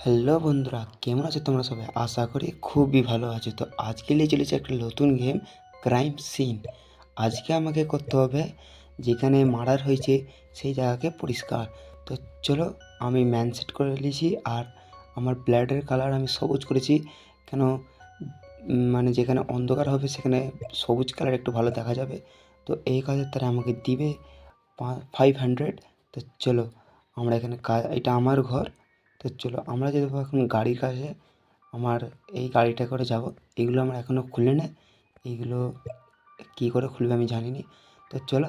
Hello বন্ধুরা, কেমন আছো তোমরা সবাই? আশা করি খুবই ভালো আছো। তো আজকে নিয়ে চলেছে একটা নতুন গেম, ক্রাইম সিন। আজকে আমাকে করতে হবে যেখানে মার্ডার হয়েছে সেই জায়গাকে পরিষ্কার। তো চলো, আমি ম্যান সেট করে নিয়েছি আর আমার ব্লাডের কালার আমি সবুজ করেছি। কেন মানে যেখানে অন্ধকার হবে সেখানে সবুজ কালার একটু ভালো দেখা যাবে। তো এই কাজের তারা আমাকে দিবে 500। তো চলো, আমরা এখানে এটা আমার ঘর। তো চলো আমরা যাবো এখন গাড়ির কাছে। আমার এই গাড়িটা করে যাব। এগুলো আমরা এখনও খুলে নেই। এইগুলো কী করে খুলবে আমি জানি না। তো চলো,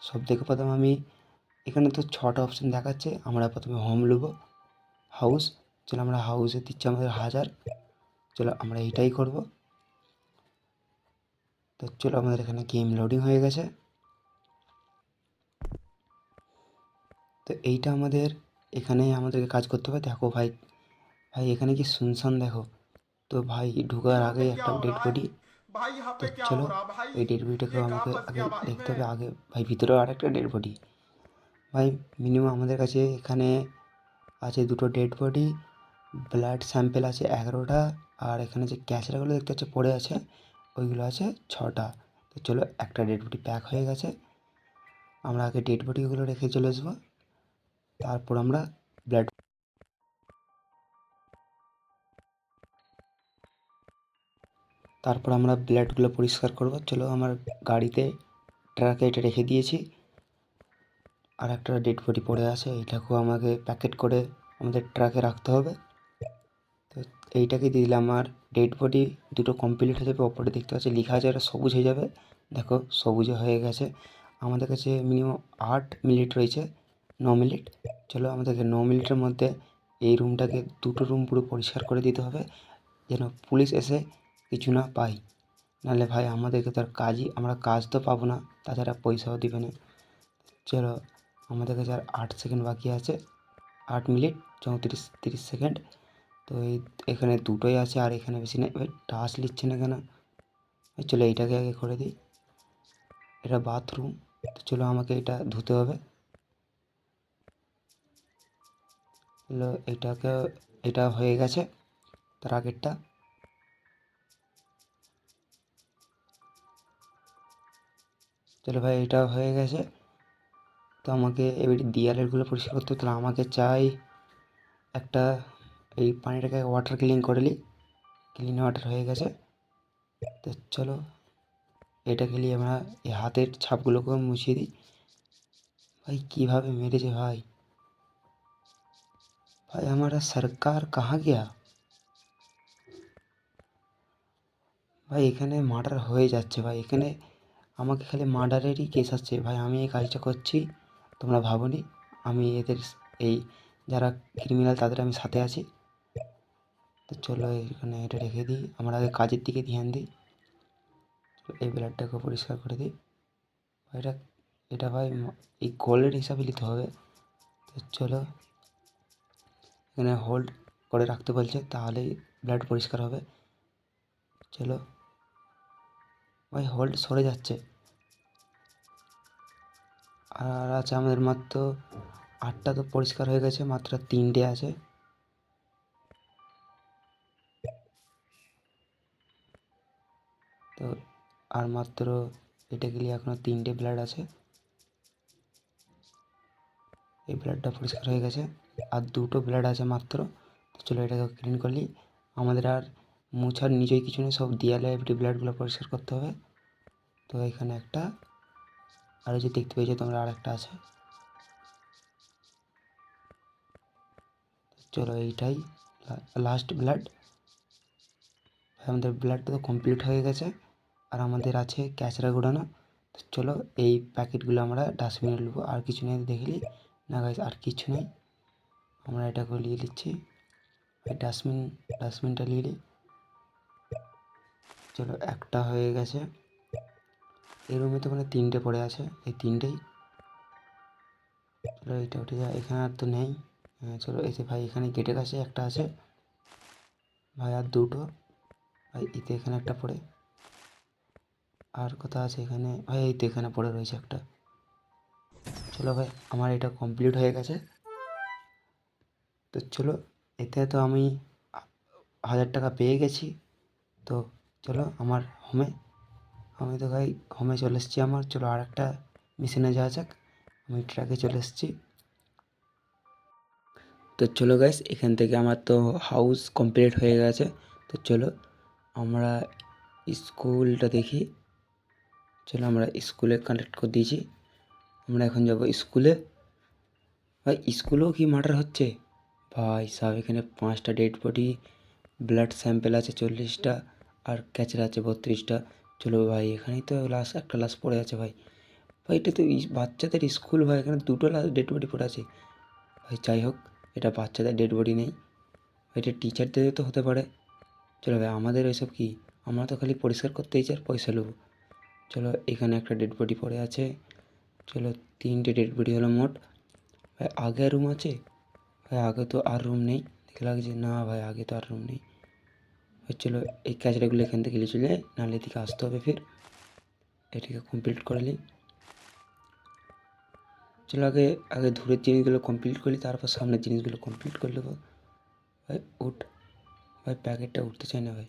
সব থেকে প্রথম আমি এখানে তো 6টা অপশান দেখাচ্ছে। আমরা প্রথমে হোম নেবো, হাউস। চলো আমরা হাউসে দিচ্ছি আমাদের 1000। চলো আমরা এইটাই করব। তো চলো, আমাদের এখানে গেম লোডিং হয়ে গেছে। তো এইটা আমাদের এখানে আমাদেরকে কাজ করতে হবে। দেখো ভাই, ভাই এখানে কি শুনশান দেখো। তো ভাই ঢোকার यहाँ पे আগেই क्या একটা हो ডেড रहा है? বডি। भाई यहाँ তো पे क्या চলো, हो रहा भाई? ওই ডেড বডিটাকেও ये আমাকে कहाँ फंस আগে गया भाई দেখতে मैं? হবে। আগে ভাই ভিতরেও আরেকটা ডেড বডি। ভাই মিনিমাম আমাদের কাছে এখানে আছে দুটো ডেড বডি, ব্লাড স্যাম্পেল আছে 11টা, আর এখানে যে ক্যাচড়াগুলো দেখতে হচ্ছে পড়ে আছে ওইগুলো আছে 6টা। তো চলো, একটা ডেড বডি প্যাক হয়ে গেছে। আমরা আগে ডেড বডিগুলো রেখে চলে আসবো, তারপর আমরা ব্লাড তারপর আমরা ব্লাডগুলো পরিষ্কার করব। চলো, আমার গাড়িতে ট্রাকে এটা রেখে দিয়েছি। আর একটা ডেড বডি পড়ে আছে, এইটাকেও আমাকে প্যাকেট করে আমাদের ট্রাকে রাখতে হবে। তো এইটাকে দিয়ে দিলাম। আমার ডেড বডি দুটো কমপ্লিট হয়ে যাবে। ওপরে দেখতে পাচ্ছি লেখা আছে এটা সবুজ হয়ে যাবে। দেখো সবুজে হয়ে গেছে। আমাদের কাছে মিনিমাম 8 মিনিট রয়েছে, 9 মিনিট। চলো, আমাদেরকে 9 মিনিটের মধ্যে এই রুমটাকে, দুটো রুম পুরো পরিষ্কার করে দিতে হবে, যেন পুলিশ এসে কিছু না পাই। নাহলে ভাই আমাদেরকে তো আর আমরা কাজ তো পাবো না, তাছাড়া পয়সাও দিবে না। চলো, আমাদের কাছে আর 8 সেকেন্ড বাকি আছে। 8 মিনিট 30 সেকেন্ড। তো এখানে দুটোই আছে, আর এখানে বেশি নেই। ভাই টাচ নিচ্ছে না কেন? চলো এইটাকে আগে করে দিই। এটা বাথরুম। তো চলো, আমাকে এটা ধুতে হবে। চলো এটাকে, এটা হয়ে গেছে তার আগেরটা। চলো ভাই, এটা হয়ে গেছে। তো আমাকে এবার দেয়ালেরগুলো পরিষ্কার করতে হবে। তাহলে আমাকে চাই একটা, এই পানিটাকে ওয়াটার ক্লিন করে নিই। ক্লিন ওয়াটার হয়ে গেছে। তো চলো, এটাকে নিয়ে আমরা এই হাতের ছাপগুলোকেও মুছিয়ে দিই। ভাই কীভাবে মেরেছে ভাই! भाई हमारा सरकार कहाँ गया? ভাই এখানে মার্ডার হয়ে যাচ্ছে ভাই। এখানে আমাকে খালি মার্ডারেরই কেস আসছে ভাই। আমি এই কাজটা করছি, তোমরা ভাবোনি আমি এদের এই যারা ক্রিমিনাল তাদের আমি সাথে আছি। তো চলো এখানে এটা রেখে দিই, আমরা আগে কাজের দিকে ধ্যান দিই। এই ব্লাডটাকে পরিষ্কার করে দিই। এটা এটা ভাই এই গোলের হিসাবে নিতে হবে। তো চলো, এখানে হোল্ড করে রাখতে বলছে, তাহলেই ব্লাড পরিষ্কার হবে। চলো ভাই, হোল্ড সরে যাচ্ছে। আর আছে আমাদের মাত্র 8টা। তো পরিষ্কার হয়ে গেছে, মাত্র 3টে আছে। তো আর মাত্র এটা গেলে এখনও 3টে ব্লাড আছে। এই ব্লাডটা পরিষ্কার হয়ে গেছে, আর দুটো ব্লাড আছে মাত্র। তো চলো এটাকে ক্লিন করলি। আমাদের আর মোছার নিজেই কিছু নেই, সব দেয়ালে এমটি ব্লাডগুলো পরিষ্কার করতে হবে। তো এখানে একটা, আর যে দেখতে পেয়েছো তোমরা আর একটা আছে। চলো এইটাই লাস্ট ব্লাড। আমাদের ব্লাডটা তো কমপ্লিট হয়ে গেছে, আর আমাদের আছে ক্যাচরা ঘোরানো। তো চলো এই প্যাকেটগুলো আমরা ডাস্টবিনে নেবো। আর কিছু নেই দেখলি না গাইস, আর কিছু নেই। আমরা এটাকে নিয়ে নিচ্ছি, এই ডাস্টবিনটা নিয়ে নিই। চলো একটা হয়ে গেছে। এই রুমে তো মানে 3টে পড়ে আছে, এই 3টেই। চলো এইটা উঠে যায়, এখানে আর তো নেই। হ্যাঁ চলো, এই যে ভাই এখানে গেটের কাছে একটা আছে ভাই, আর দুটো। ভাই এই তো এখানে একটা পড়ে, আর কোথাও আছে এখানে ভাই? এই তো এখানে পড়ে রয়েছে একটা। চলো ভাই, আমার এটা কমপ্লিট হয়ে গেছে। তো চলো এতে তো আমি 1000 টাকা পেয়ে গেছি। তো চলো আমার হোমে, আমি তো ভাই হোমে চলে এসেছি আমার। চলো আর একটা মিশনে যাওয়া যাক। আমি ট্র্যাকে চলে এসেছি। তো চলো গাইস, এখান থেকে আমার তো হাউস কমপ্লিট হয়ে গেছে। তো চলো আমরা স্কুলটা দেখি। চলো আমরা স্কুলে কানেক্ট করে দিয়েছি। আমরা এখন যাব স্কুলে। ভাই স্কুলেও কি মার্ডার হচ্ছে ভাই সাহেব! এখানে 5টা ডেড বডি, ব্লাড স্যাম্পেল আছে 40টা, আর ক্যাচরা আছে 32টা। চলো ভাই, এখানেই তো একটা লাশ পড়ে আছে ভাই। ভাই এটা তো বাচ্চাদের স্কুল ভাই, এখানে 2টো ডেড বডি পড়ে আছে ভাই। যাই হোক, এটা বাচ্চাদের ডেড বডি নেই, এটা টিচারদের তো হতে পারে। চলো ভাই, আমাদের ওইসব কি, আমরা তো খালি পরিষ্কার করতেই চাই আর পয়সা নেবো। চলো এখানে একটা ডেড বডি পড়ে আছে। চলো 3টে ডেড বডি হলো মোট। ভাই আগে রুম আছে? ভাই আগে তো আর রুম নেই, দেখে লাগছে না ভাই, আগে তো আর রুম নেই ভাই। চলো এই কাজটাগুলো এখান থেকে নিয়ে চলে, নাহলে এদিকে আসতে হবে ফির। এটাকে কমপ্লিট করে নিই। চলো আগে আগে দূরের জিনিসগুলো কমপ্লিট করি, তারপর সামনের জিনিসগুলো কমপ্লিট করে নেবো। ভাই উঠ ভাই, প্যাকেটটা উঠতে চায় না ভাই।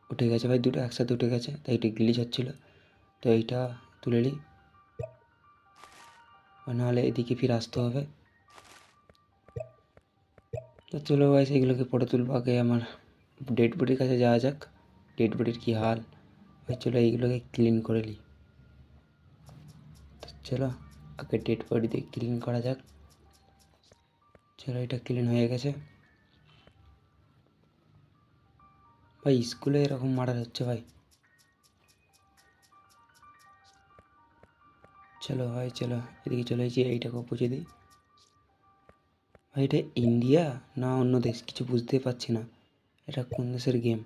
উঠে গেছে ভাই, দুটো একসাথে উঠে গেছে, তাই একটু গ্লিচ হচ্ছিলো। তো এইটা তুলে নিই, নাহলে এদিকে ফিরে আসতে হবে। তো চলো ভাই, সেইগুলোকে পরে তুলবো। আগে আমার ডেড বডির কাছে যাওয়া যাক, ডেড বডির কী হাল ভাই। চলো এইগুলোকে ক্লিন করে নিই। তো চলো আগে ডেড বডি দিয়ে ক্লিন করা যাক। চলো এটা ক্লিন হয়ে গেছে ভাই। স্কুলে এরকম মার্ডার হচ্ছে ভাই। চলো ভাই চলো, এদিকে চলে এসেছি, এইটাকেও পুজো দিই ভাই। এটা ইন্ডিয়া না অন্য দেশ কিছু বুঝতে পারছি না, এটা কোন দেশের গেম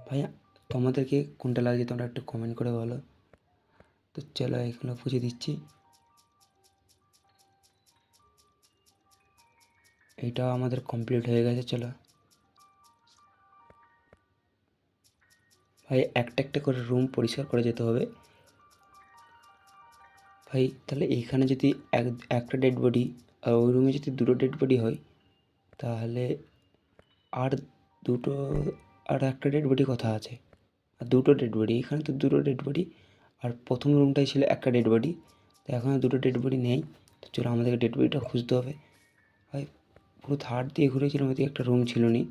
ভাই? তোমাদেরকে কোনটা লাগছে তোমরা একটু কমেন্ট করে বলো। তো চলো এগুলো পুজো দিচ্ছি। এইটাও আমাদের কমপ্লিট হয়ে গেছে। চলো ভাই, একটা একটা করে রুম পরিষ্কার করে যেতে হবে ভাই। তাহলে এইখানে যদি একটা ডেড বডি, আর ওই রুমে যদি 2টো ডেড বডি হয়, তাহলে আর দুটো, আর একটা ডেড বডি কথা আছে, আর 2টো ডেড বডি। এখানে তো 2টো ডেড বডি, আর প্রথম রুমটাই ছিল একটা ডেড বডি, তো এখন 2টো ডেড বডি নেই। তো চলো আমাদেরকে ডেড বডিটা খুঁজতে হবে ভাই। পুরো ধার দিয়ে ঘুরেছিলাম, ওইদিকে একটা রুম ছিল নি।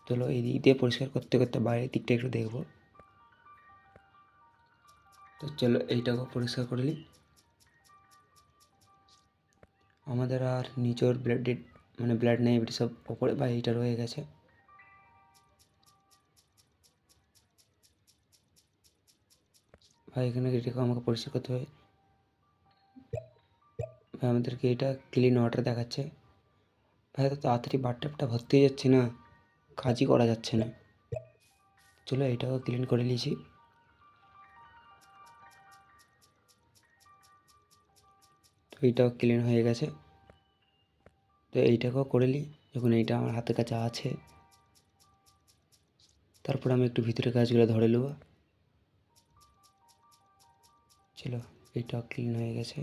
চলো এই দিক দিয়ে পরিষ্কার করতে করতে বাইরের দিকটা একটু দেখবো। তো চলো এইটাকেও পরিষ্কার করে নিই। আমাদের আর নিচের ব্লাডেড মানে ব্লাড নেই, এটি সব ওপরে বা এইটা রয়ে গেছে ভাই। এখানে এটাকে আমাকে পরিষ্কার করতে হবে ভাই। আমাদেরকে এটা ক্লিন ওয়াটার দেখাচ্ছে ভাই। এত তাড়াতাড়ি বাথটাবটা ভর্তি হয়ে যাচ্ছে না, কাজই করা যাচ্ছে না। চলো এইটাও ক্লিন করে নিয়েছি। তো এইটাও ক্লিন হয়ে গেছে। তো এইটাকেও করে নিই, যখন এইটা আমার হাতের কাছে আছে। তারপর আমি একটু ভিতরে কাজগুলো ধরে নেবো। চলো এইটাও ক্লিন হয়ে গেছে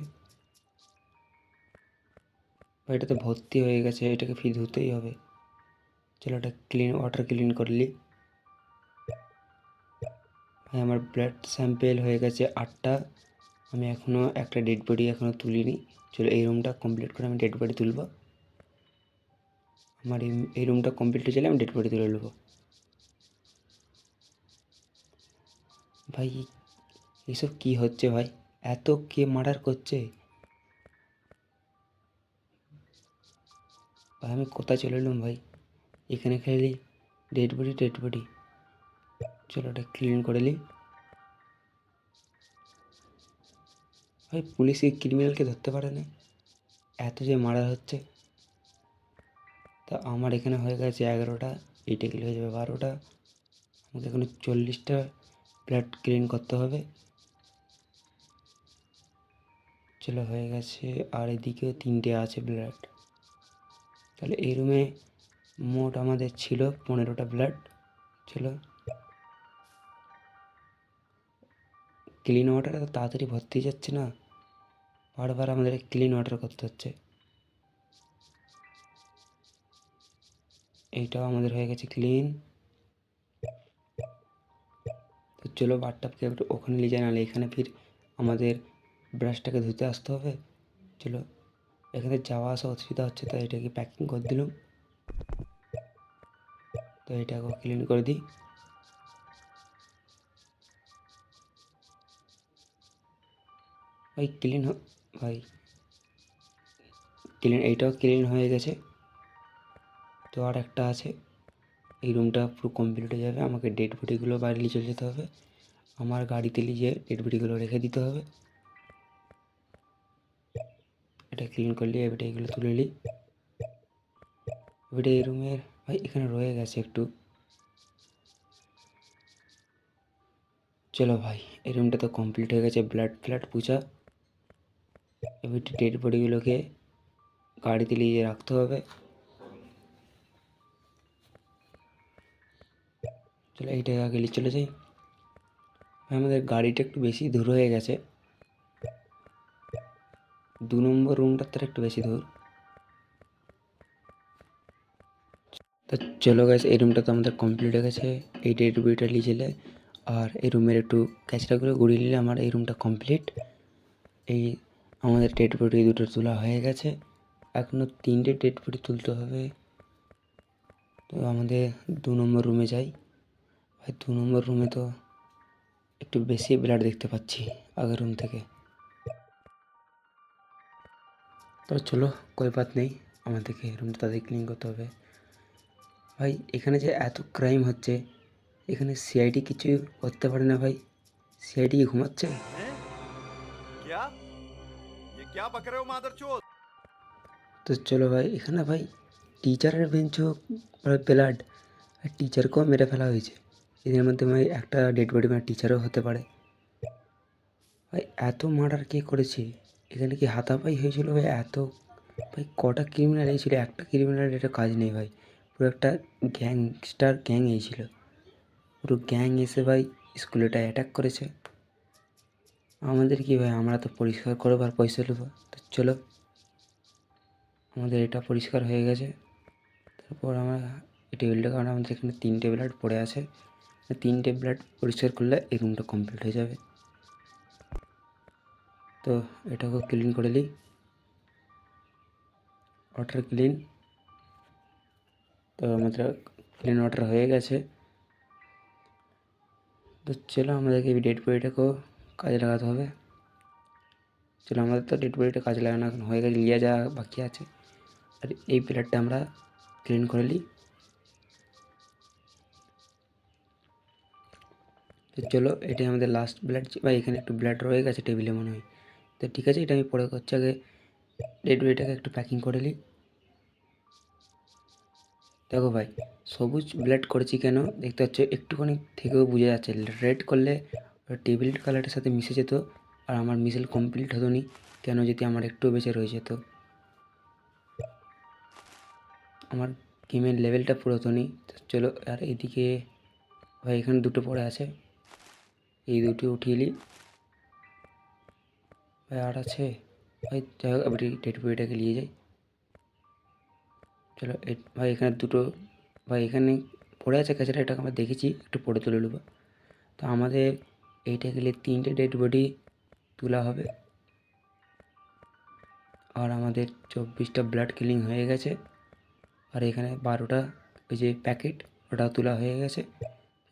ভাই। এটা তো ভর্তি হয়ে গেছে, এটাকে ফির ধুতেই হবে। চলো এটা ক্লিন ওয়াটার ক্লিন করে নিই ভাই। আমার ব্লাড স্যাম্পেল হয়ে গেছে 8টা। আমি এখনও একটা ডেড বডি এখনও তুলিনি। চলো এই রুমটা কমপ্লিট করে আমি ডেড বডি তুলব। আমার এই রুমটা কমপ্লিট হয়ে গেলে আমি ডেড বডি তুলে নেবো ভাই। এইসব কী হচ্ছে ভাই? এত কে মার্ডার করছে ভাই? আমি কোথায় চলে এলাম ভাই? এখানে খেলি ডেড বডি ডেড বডি। চলো এটা ক্লিন করে নিই ভাই। পুলিশ এই ক্রিমিনালকে ধরতে পারে না, এত যে মার্ডার হচ্ছে। তা আমার এখানে হয়ে গেছে 11টা, এইটা ক্লিন হয়ে যাবে 12টা। আমাকে এখানে 40টা ব্লাড ক্লিন করতে হবে। চলো হয়ে গেছে, আর এদিকেও 3টে আছে ব্লাড। তাহলে এই রুমে মোট আমাদের ছিল 15টা ব্লাড। চলো ক্লিন ওয়াটার এত তাড়াতাড়ি ভর্তি যাচ্ছে না, বারবার আমাদের ক্লিন ওয়াটার করতে হচ্ছে। এইটাও আমাদের হয়ে গেছে ক্লিন। তো চলো বাথটাবকে একটু ওখানে নিয়ে যাই, নাহলে এখানে ফির আমাদের ব্রাশটাকে ধুতে আসতে হবে। চলো, এখানে যাওয়া আসা অসুবিধা হচ্ছে, তো এটাকে প্যাকিং করে দিলাম। তো এটাকে ক্লিন করে দিই। ভাই ক্লিন ভাই ক্লিন, এইটাও ক্লিন হয়ে গেছে। তো আর একটা আছে, এই রুমটা পুরো কমপ্লিট হয়ে যাবে। আমাকে ডেড বডিগুলো বাইরে নিয়ে চলে যেতে হবে, আমার গাড়িতে নিয়ে ডেড বডিগুলো রেখে দিতে হবে। এটা ক্লিন করলে এবারে এগুলো তুলে নিই। এবারে এই রুমের ভাই এখানে রয়ে গেছে একটু। চলো ভাই, এই রুমটা তো কমপ্লিট হয়ে গেছে, ব্লাড ফ্লাড পুছা। এবারে ডেড বডিগুলোকে গাড়িতে নিয়ে রাখতে হবে। চলো এইটাকে আগে নিয়ে চলে যাই। আমাদের গাড়িটা একটু বেশি দূর হয়ে গেছে, 2 নম্বর রুমটার তার একটু বেশি দূর। তো চলো গাইস, এই রুমটা তো আমাদের কমপ্লিট হয়ে গেছে। এই ডেড বডিটা নিয়ে চলে, আর এই রুমের একটু ক্যাচটাগুলো গুড়িয়ে নিলে আমার এই রুমটা কমপ্লিট। এই আমাদের ডেড বডি দুটো তোলা হয়ে গেছে, এখনও 3টে ডেড বডি তুলতে হবে। তো আমাদের 2 নম্বর রুমে যাই। ভাই 2 নম্বর রুমে তো একটু বেশি ব্লাড দেখতে পাচ্ছি আগের রুম থেকে। তো চলো, কোই বাত নেই, আমাদেরকে রুমটা তাদের ক্লিন করতে হবে। ভাই এখানে যে এত ক্রাইম হচ্ছে, এখানে সিআইডি কিছু করতে পারে না ভাই? সিআইডি কি ঘুমাচ্ছে? क्या ये क्या बक रहे हो मादरचोद। তো চলো ভাই, এখানে ভাই টিচারের বেঞ্চও ব্লাড, আর টিচারকেও মেরে ফেলা হয়েছে। এদের মধ্যে ভাই একটা ডেড বডি মানে টিচারও হতে পারে। ভাই এত মার্ডার কে করেছে? এখানে কি হাতাপাই হয়েছিল ভাই? এত ভাই কটা ক্রিমিনাল এসেছিলো, একটা ক্রিমিনালের এটা কাজ নেই ভাই, পুরো একটা গ্যাংস্টার গ্যাং এসেছিল। পুরো গ্যাং এসে ভাই স্কুলেটা অ্যাটাক করেছে। আমাদের কি ভাই, আমরা তো পরিষ্কার করবো আর পয়সা নেবো। তো চলো, আমাদের এটা পরিষ্কার হয়ে গেছে। তারপর আমরা এই টেবিলটা, কারণ আমাদের এখানে 3টে ব্লাড পড়ে আছে, 3টে ব্লাড পরিষ্কার করলে এই রুমটা কমপ্লিট হয়ে যাবে। তো এটাকে ক্লিন করে নিই, ওয়াটার ক্লিন। তো আমাদের ক্লিন ওয়াটার হয়ে গেছে। তো চলো, আমাদেরকে এই ডেড বডিটাকেও কাজে লাগাতে হবে। চলো, আমাদের তো ডেড বডিটা কাজে লাগানো এখন হয়ে গেছে, লিয়া যা বাকি আছে। আর এই ব্লাডটা আমরা ক্লিন করে নিই। তো চলো, এটাই আমাদের লাস্ট ব্লাড। বা এখানে একটু ব্লাড রয়ে গেছে টেবিলে মনে হয়। তো ঠিক আছে, এটা আমি পরে করছি, আগে ডেড বডিটাকে একটু প্যাকিং করে নিই। দেখো ভাই, সবুজ ব্লাড করেছি কেন দেখতে পাচ্ছ, একটুখানি থেকেও বোঝা যাচ্ছে। রেড করলে টেবিল কালারের সাথে মিশে যেত, আর আমার মিশেল কমপ্লিট হতো নি কেন, যদি আমার একটু বেঁচে রয়ে যেত, আমার গেমের লেভেলটা পুরো হতো নি। তো চলো, আর এদিকে ভাই এখানে দুটো পড়ে আছে, এই দুটো উঠিয়ে নিই। ভাই আর আছে ভাই, যাই হোক আপনি ডেড বডিটাকে নিয়ে যাই। চলো ভাই এখানে দুটো, ভাই এখানে পড়ে আছে কাছাটা, এটাকে আমরা দেখেছি, একটু পড়ে তুলে নেবো। তো আমাদের এইটা গেলে 3টে ডেড বডি তোলা হবে, আর আমাদের 24টা ব্লাড কিলিং হয়ে গেছে। আর এখানে 12টা ওই যে প্যাকেট, ওটা তোলা হয়ে গেছে।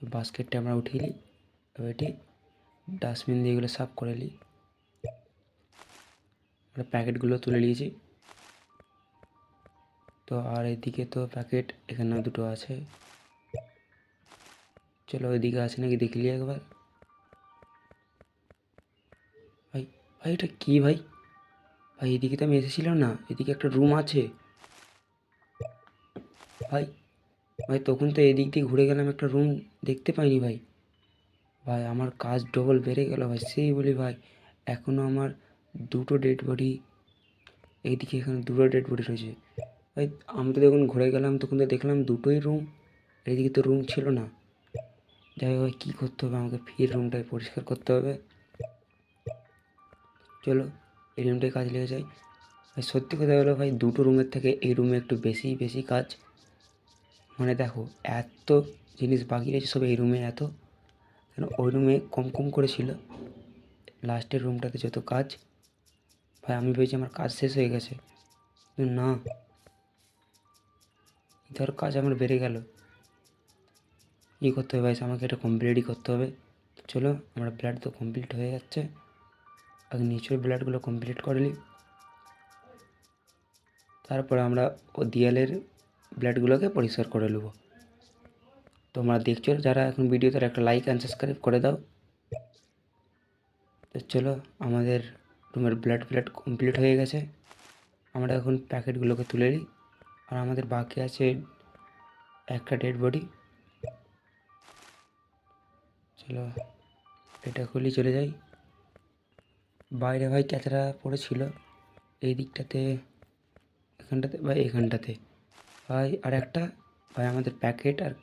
বাস্কেটটা আমরা উঠিয়ে নিই, এবার এটি ডাস্টবিন দিয়ে এগুলো সাফ করে নিই। আমরা প্যাকেটগুলো তুলে নিয়েছি। তো আর এদিকে তো প্যাকেট এখানে দুটো আছে, চলো ওইদিকে আছে নাকি দেখলি একবার। ভাই ভাই এটা কী ভাই? ভাই এদিকে তো আমি এসেছিলাম না, এদিকে একটা রুম আছে ভাই। ভাই তখন তো এদিক দিয়ে ঘুরে গেলাম, একটা রুম দেখতে পাইনি ভাই। ভাই আমার কাজ ডবল বেড়ে গেল ভাই, সেই বলি ভাই এখনও আমার দুটো ডেড বডি, এইদিকে এখানে দুটো ডেড বডি রয়েছে ভাই। আমি তো যখন ঘুরে গেলাম তখন তো দেখলাম দুটোই রুম, এইদিকে তো রুম ছিল না। যাই হোক ভাই, কী করতে হবে, আমাকে ফির রুমটাকে পরিষ্কার করতে হবে। চলো, এই রুমটায় কাজ লেগে যায়। ভাই সত্যি কথা হলো ভাই, দুটো রুমের থেকে এই রুমে একটু বেশি বেশি কাজ, মানে দেখো এত জিনিস বাকি রয়েছে সব এই রুমে এত, কেন ওই রুমে কম কম করেছিল। লাস্টের রুমটাতে যত কাজ, ভাই আমি ভেবেছি আমার কাজ শেষ হয়ে গেছে, কিন্তু না, ধর কাজ আমার বেড়ে গেল। কী করতে হবে ভাই, আমাকে এটা কমপ্লিটই করতে হবে। চলো আমার ব্লাড তো কমপ্লিট হয়ে যাচ্ছে, আগে নিচের ব্লাডগুলো কমপ্লিট করে নিই, তারপরে আমরা ও দেয়ালের ব্লাডগুলোকে পরিষ্কার করে নেব। তোমরা দেখছো যারা এখন ভিডিও, তারা একটা লাইক অ্যান্ড সাবস্ক্রাইব করে দাও। তো চলো আমাদের রুমের ব্লাড কমপ্লিট হয়ে গেছে, আমরা এখন প্যাকেটগুলোকে তুলে নিই। আর আমাদের বাকি আছে একটা ডেড বডি। চলো এটা খুলি, চলে যাই। বাইরে ভাই ক্যাচরা পড়েছিল এই দিকটাতে, এখানটাতে ভাই, এখানটাতে ভাই। আর একটা ভাই আমাদের প্যাকেট, আর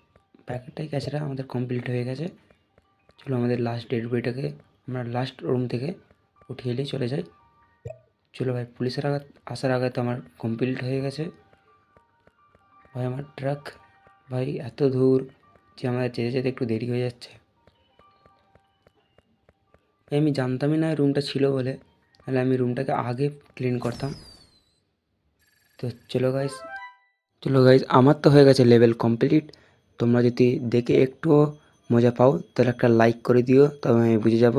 প্যাকেটটাই ক্যাচরা আমাদের কমপ্লিট হয়ে গেছে। চলো আমাদের লাস্ট ডেড বডিটাকে আমরা লাস্ট রুম থেকে উঠিয়ে নিয়ে চলে যাই। চলো ভাই, পুলিশের আসার আগে তো আমার কমপ্লিট হয়ে গেছে। ভাই আমার ট্রাক ভাই এত দূর যে আমাদের যেতে যেতে একটু দেরি হয়ে যাচ্ছে। ভাই আমি জানতামই না রুমটা ছিল বলে, তাহলে আমি রুমটাকে আগে ক্লিন করতাম। তো চলো গাইস আমার তো হয়ে গেছে লেভেল কমপ্লিট। তোমরা যদি দেখে একটুও মজা পাও তাহলে একটা লাইক করে দিও, তবে আমি বুঝে যাব